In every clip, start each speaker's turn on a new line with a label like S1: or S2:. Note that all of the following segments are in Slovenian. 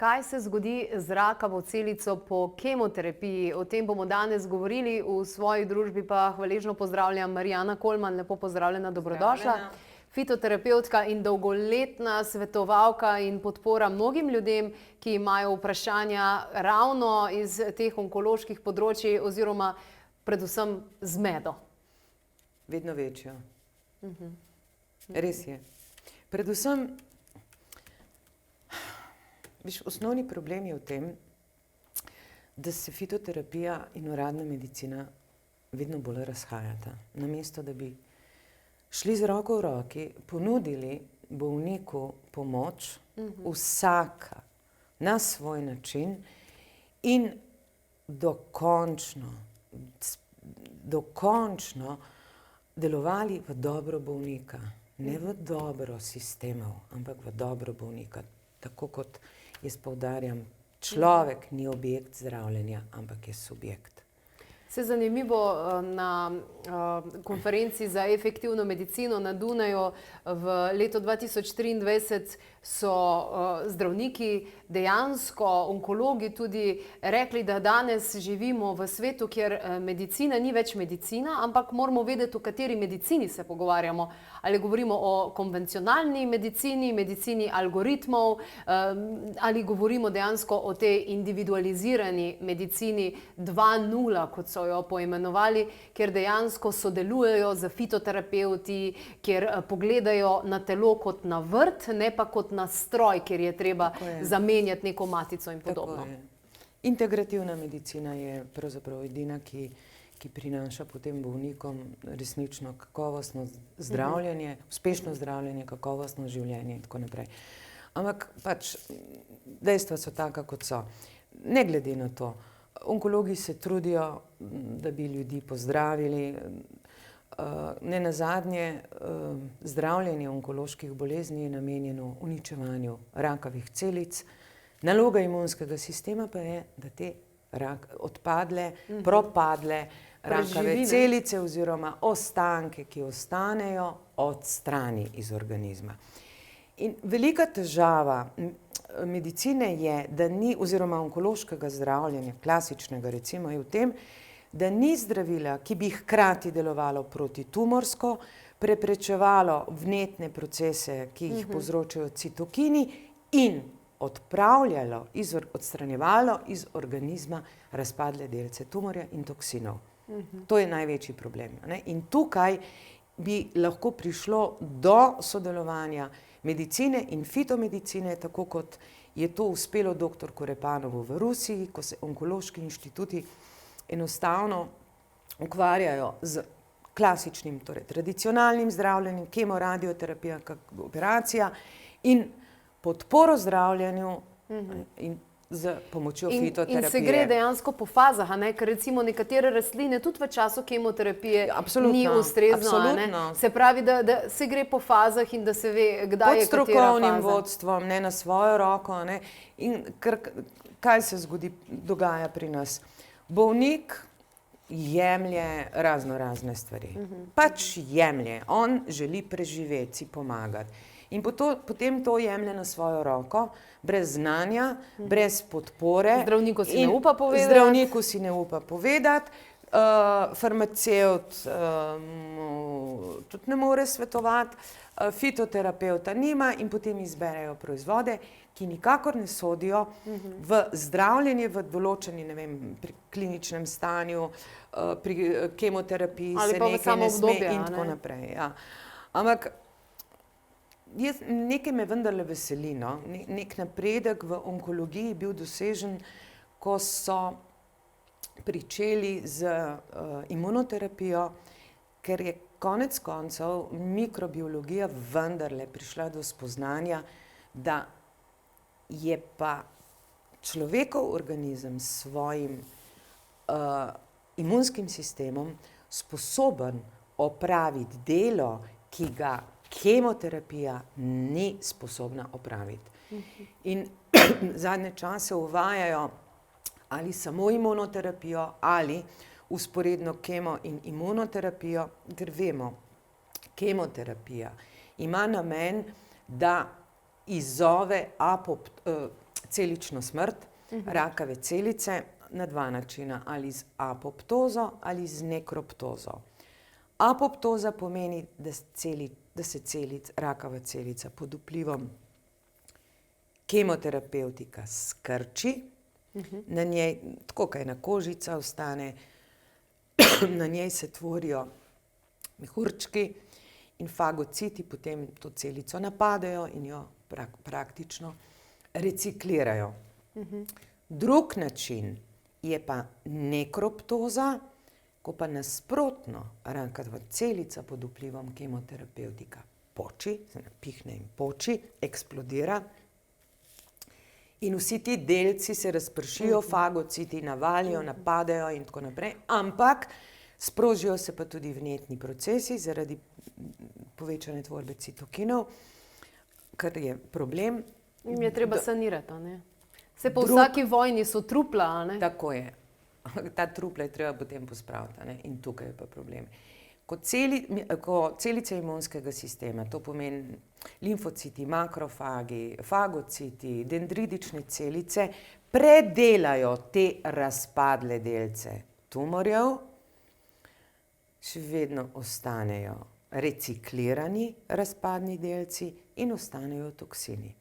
S1: Kaj se zgodi z rakavo celico po kemoterapiji? O tem bomo danes govorili. V svoji družbi pa hvaležno pozdravljam Marijana Kolman. Lepo pozdravljena, dobrodošla. Fitoterapevtka in dolgoletna svetovalka in podpora mnogim ljudem, ki imajo vprašanja ravno iz teh onkoloških področij oziroma predvsem zmedo.
S2: Vedno večjo. Res je. Predvsem, osnovni problem je v tem, da se fitoterapija in uradna medicina vedno bolj razhajata. Namesto, da bi šli z roko v roki, ponudili bolniku pomoč, vsaka na svoj način in dokončno delovali v dobro bolnika. Ne v dobro sistemov, ampak v dobro bolnika. Tako kot jaz poudarjam, človek ni objekt zdravljenja, ampak je subjekt.
S1: Se zanimivo, na konferenci za efektivno medicino na Dunaju v letu 2023 so zdravniki, dejansko onkologi tudi rekli, da danes živimo v svetu, kjer medicina ni več medicina, ampak moramo vedeti, o kateri medicini se pogovarjamo. Ali govorimo o konvencionalni medicini, medicini algoritmov, ali govorimo dejansko o tej individualizirani medicini 2.0, kot so jo poimenovali, kjer dejansko sodelujejo z fitoterapevti, kjer pogledajo na telo kot na vrt, ne pa kot na stroj, kjer je treba zamenjati neko matico in podobno.
S2: Integrativna medicina je pravzaprav edina, ki prinaša potem bolnikom resnično kakovostno zdravljenje, uspešno zdravljenje, kakovostno življenje in tako naprej. Ampak pač dejstva so taka, kot so. Ne glede na to, onkologi se trudijo, da bi ljudi pozdravili. Nenazadnje, zdravljenje onkoloških bolezni je namenjeno uničevanju rakavih celic. Naloga imunskega sistema pa je, da te odpadle, propadle rakave celice oziroma ostanke, ki ostanejo, odstrani iz organizma. In velika težava medicine je, da ni, oziroma onkološkega zdravljenja, klasičnega recimo, je v tem, da ni zdravila, ki bi hkrati delovalo protitumorsko, preprečevalo vnetne procese, ki jih povzročajo citokini in odstranjevalo iz organizma razpadle delce tumorja in toksinov. To je največji problem. In tukaj bi lahko prišlo do sodelovanja medicine in fitomedicine, tako kot je to uspelo dr. Korepanovu v Rusiji, ko se onkološki inštituti enostavno ukvarjajo z klasičnim, torej tradicionalnim zdravljenjem, kemoradioterapija, operacija in podporo zdravljenju in z pomočjo fitoterapije.
S1: In se gre dejansko po fazah, ker recimo nekatere rastline tudi v času kemoterapije ni ustrezno. Se pravi, da se gre po fazah in da se ve, kdaj je katera faza.
S2: Pod strokovnim vodstvom, ne na svojo roko. In kaj se dogaja pri nas? Bolnik jemlje razne stvari. Pač jemlje. On želi preživeti, si pomagati. In potem to jemlje na svojo roko, brez znanja, brez podpore.
S1: Zdravniku si ne upa povedati.
S2: Zdravniku si ne upa povedati. Farmacevt tudi ne more svetovati. Fitoterapevta nima in potem izberejo proizvode, ki nikakor ne sodijo v zdravljenje v določeni, ne vem, pri kliničnem stanju, pri kemoterapiji se nekaj ne sme in tako naprej. Ampak nekaj me vendarle veseli. Nek napredek v onkologiji je bil dosežen, ko so pričeli z imunoterapijo, ker je konec koncev mikrobiologija vendarle prišla do spoznanja, da je pa človekov organizem s svojim imunskim sistemom sposoben opraviti delo, ki ga kemoterapija ni sposobna opraviti. In zadnje čase uvajajo ali samo imunoterapijo ali vzporedno kemo in imunoterapijo, ker vemo, kemoterapija ima namen, da izzove celično smrt, rakave celice na dva načina, ali z apoptozo ali z nekroptozo. Apoptoza pomeni, da se rakava celica pod vplivom kemoterapevtika skrči, na njej, tako kaj na kožica ostane, na njej se tvorijo mehurčki in fagociti potem to celico napadejo in jo praktično reciklirajo. Drug način je pa nekroptoza, ko pa nasprotno rakava celica pod vplivom kemoterapevtika poči, se napihne in poči, eksplodira in vsi ti delci se razpršijo, fagociti navalijo, napadajo in tako naprej, ampak sprožijo se pa tudi vnetni procesi zaradi povečane tvorbe citokinov, kar je problem.
S1: Jim je treba sanirati, ne? Se po vsaki vojni so trupla, ne?
S2: Tako je. Ta trupla je treba potem pospraviti, ne? In tukaj je pa problem. Ko celice imunskega sistema, to pomeni limfociti, makrofagi, fagociti, dendritične celice, predelajo te razpadle delce tumorjev, še vedno ostanejo reciklirani razpadni delci in ostanejo toksini.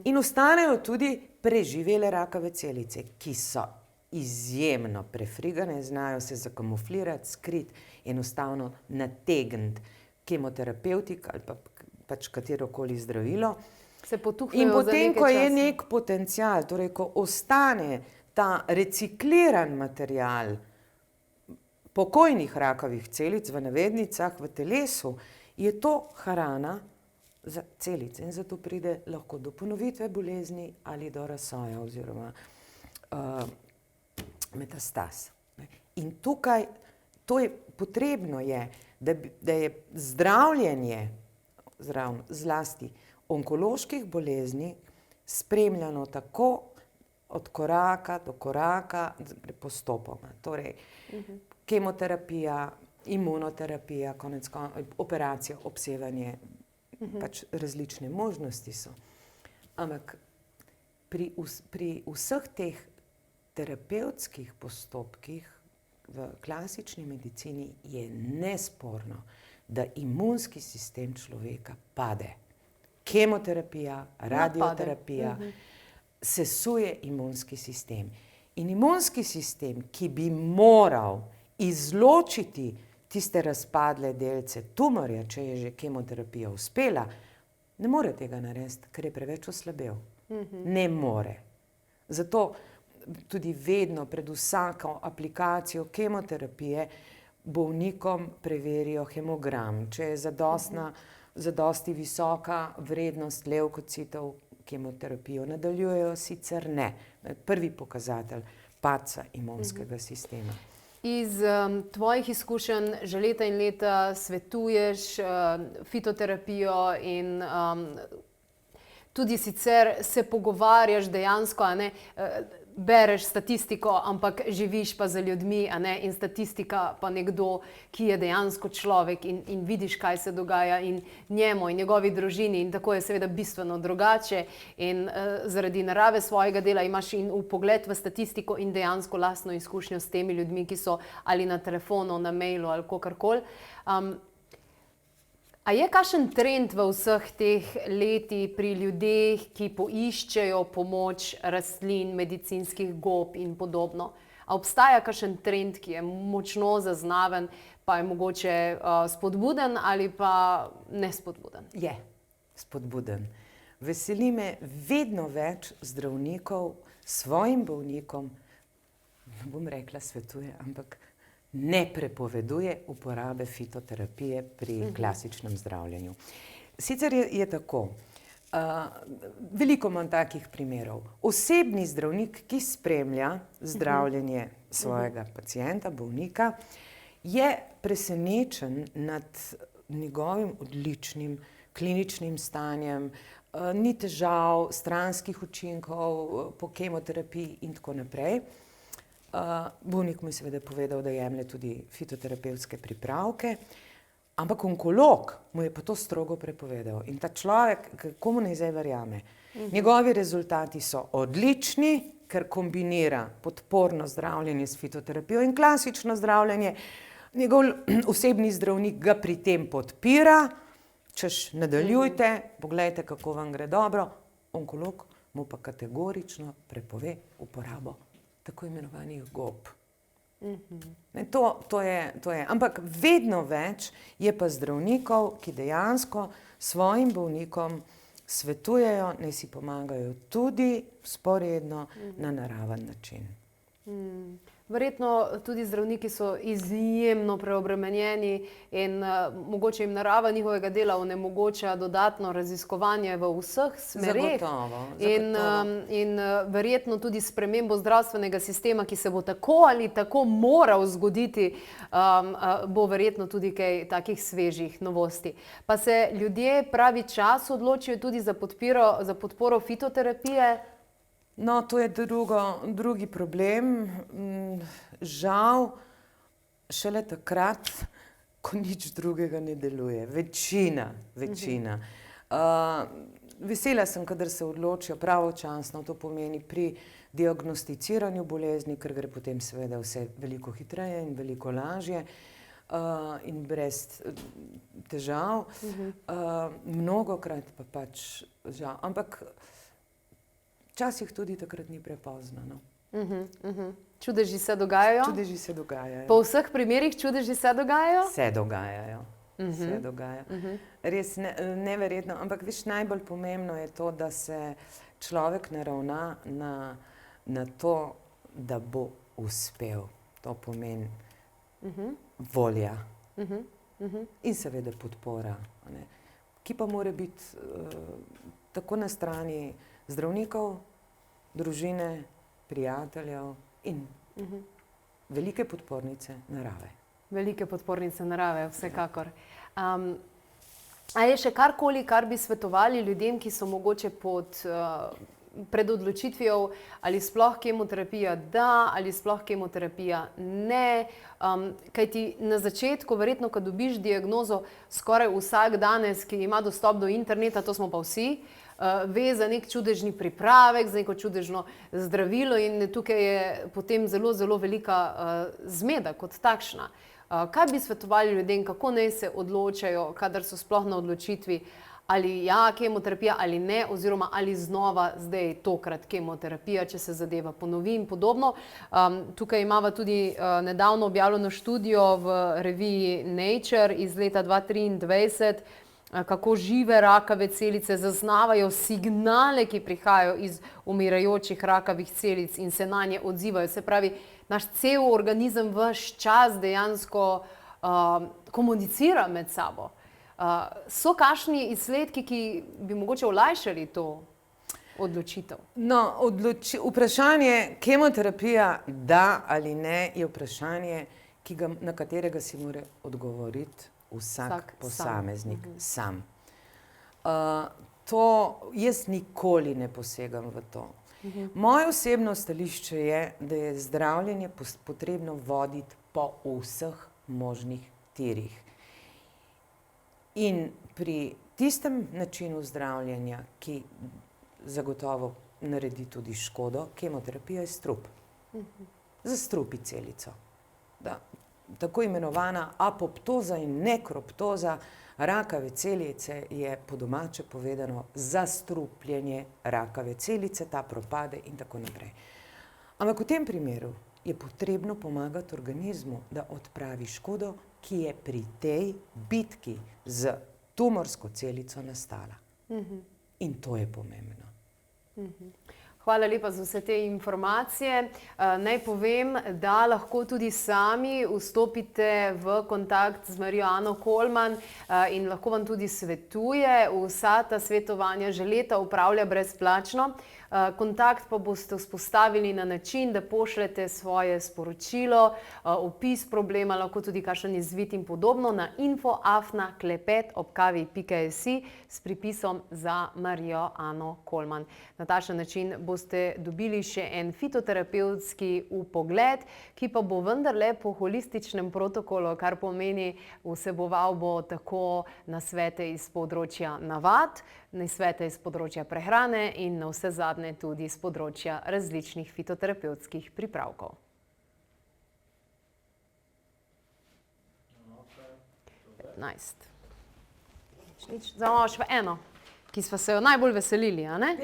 S2: In ostanejo tudi preživele rakave celice, ki so izjemno prefrigane, znajo se zakamuflirati, skriti, enostavno nategniti kemoterapevtik ali pa pač katerokoli zdravilo.
S1: Se potuhnejo
S2: In
S1: za
S2: potem,
S1: nekaj
S2: ko je
S1: časa.
S2: nek potencial, torej ko ostane ta recikliran material pokojnih rakavih celic v navednicah v telesu, je to hrana za celice in zato pride lahko do ponovitve bolezni ali do razsoja oziroma metastaz. In tukaj, potrebno je, da je zdravljenje zlasti onkoloških bolezni spremljano tako od koraka do koraka postopoma. Torej, kemoterapija, imunoterapija, operacija, obsevanje, pač različne možnosti so. Ampak pri vseh teh terapevtskih postopkih v klasični medicini je nesporno, da imunski sistem človeka pade. Kemoterapija, radioterapija sesuje imunski sistem. In imunski sistem, ki bi moral izločiti tiste razpadle delce tumorja, če je že kemoterapija uspela, ne more tega narediti, ker je preveč oslabel. Ne more. Zato tudi vedno pred vsako aplikacijo kemoterapije bolnikom preverijo hemogram. Če je zadosti visoka vrednost levkocitov, kemoterapijo nadaljujejo, sicer ne. Prvi pokazatelj padca imunskega sistema.
S1: Iz tvojih izkušenj že leta in leta svetuješ fitoterapijo in tudi sicer se pogovarjaš dejansko, a ne, bereš statistiko, ampak živiš pa za ljudmi, a ne, in statistika pa nekdo, ki je dejansko človek in vidiš, kaj se dogaja in njemu in njegovi družini in tako je seveda bistveno drugače in zaradi narave svojega dela imaš in vpogled v statistiko in dejansko lastno izkušnjo s temi ljudmi, ki so ali na telefonu, na mailu ali kakorkoli. A je kakšen trend v vseh teh letih pri ljudeh, ki poiščejo pomoč rastlin, medicinskih gob in podobno? A obstaja kakšen trend, ki je močno zaznaven, pa je mogoče spodbuden ali pa nespodbuden?
S2: Je spodbuden. Veseli me vedno več zdravnikov svojim bolnikom, ne bom rekla svetuje, ampak ne prepoveduje uporabe fitoterapije pri klasičnem zdravljenju. Sicer je tako, veliko imam takih primerov. Osebni zdravnik, ki spremlja zdravljenje svojega pacienta, bolnika, je presenečen nad njegovim odličnim kliničnim stanjem, ni težav, stranskih učinkov po kemoterapiji in tako naprej. Bolnik mu je seveda povedal, da jemlje tudi fitoterapevtske pripravke, ampak onkolog mu je pa to strogo prepovedal. In ta človek, komu naj zdaj verjame? Njegovi rezultati so odlični, ker kombinira podporno zdravljenje s fitoterapijo in klasično zdravljenje. Njegov osebni zdravnik ga pri tem podpira, češ nadaljujte, poglejte, kako vam gre dobro. Onkolog mu pa kategorično prepove uporabo tako imenovanih gob. To je. Ampak vedno več je pa zdravnikov, ki dejansko svojim bolnikom svetujejo, naj si pomagajo tudi vzporedno na naraven način.
S1: Verjetno tudi zdravniki so izjemno preobremenjeni in mogoče jim narava njihovega dela onemogoča dodatno raziskovanje v vseh smereh.
S2: Zagotovo.
S1: In verjetno tudi spremembo zdravstvenega sistema, ki se bo tako ali tako moral zgoditi, bo verjetno tudi kaj takih svežih novosti. Pa se ljudje pravi čas odločijo tudi za podporo fitoterapije?
S2: No, to je drugi problem. Žal, šele takrat, ko nič drugega ne deluje. Večina. Vesela sem, kadar se odločijo pravočasno, to pomeni pri diagnosticiranju bolezni, ker gre potem seveda vse veliko hitreje in veliko lažje in brez težav. Mnogokrat pa pač žal. Ampak včasih tudi takrat ni prepozno. No.
S1: Čudeži se dogajajo?
S2: Čudeži se dogajajo.
S1: Po vseh primerih čudeži se dogajajo?
S2: Se dogajajo. Se dogajajo. Res neverjetno. Ampak veš, najbolj pomembno je to, da se človek naravna na to, da bo uspel. To pomeni volja. In seveda podpora. Ki pa mora biti tako na strani zdravnikov, družine, prijateljev in velike podpornice narave.
S1: Velike podpornice narave, vsekakor. A je še karkoli, kar bi svetovali ljudem, ki so mogoče pred odločitvijo, ali sploh kemoterapija da, ali sploh kemoterapija ne? Kajti na začetku, verjetno, ko dobiš diagnozo, skoraj vsak danes, ki ima dostop do interneta, to smo pa vsi, ve za nek čudežni pripravek, za neko čudežno zdravilo in tukaj je potem zelo, zelo velika zmeda kot takšna. Kaj bi svetovali ljudem, kako naj se odločajo, kadar so sploh na odločitvi, ali ja, kemoterapija ali ne, oziroma ali znova zdaj tokrat kemoterapija, če se zadeva ponovi in podobno. Tukaj imamo tudi nedavno objavljeno študijo v reviji Nature iz leta 2023, kako žive rakave celice zaznavajo signale, ki prihajajo iz umirajočih rakavih celic in se na nje odzivajo. Se pravi, naš cel organizem ves čas dejansko komunicira med sabo. So kakšni izsledki, ki bi mogoče olajšali to odločitev?
S2: No, vprašanje kemoterapija da ali ne je vprašanje, na katerega si mora odgovoriti vsak posameznik sam. Jaz nikoli ne posegam v to. Moje osebno stališče je, da je zdravljenje potrebno voditi po vseh možnih tirih. In pri tistem načinu zdravljenja, ki zagotovo naredi tudi škodo, kemoterapija je strup. Zastrupi celico. Tako imenovana apoptoza in nekroptoza rakave celice je po domače povedano zastrupljenje rakave celice, ta propade in tako naprej. Ampak v tem primeru je potrebno pomagati organizmu, da odpravi škodo, ki je pri tej bitki z tumorsko celico nastala. In to je pomembno.
S1: Hvala lepa za vse te informacije. Naj povem, da lahko tudi sami vstopite v kontakt z Marijo Ano Kolman in lahko vam tudi svetuje. Vsa ta svetovanja že leta opravlja brezplačno. Kontakt pa boste vzpostavili na način, da pošljete svoje sporočilo, opis problema, lahko tudi kakšen izvid in podobno na info@klepetobkavi.si s pripisom za Marijo Ano Kolman. Na takšen način boste dobili še en fitoterapevtski vpogled, ki pa bo vendarle po holističnem protokolu, kar pomeni, vseboval bo tako nasvete iz področja navad, nasvete iz področja prehrane in navsezadnje tudi iz področja različnih fitoterapevtskih pripravkov. Nič. Zdaj imamo še eno, ki sva se jo najbolj veselili, a ne?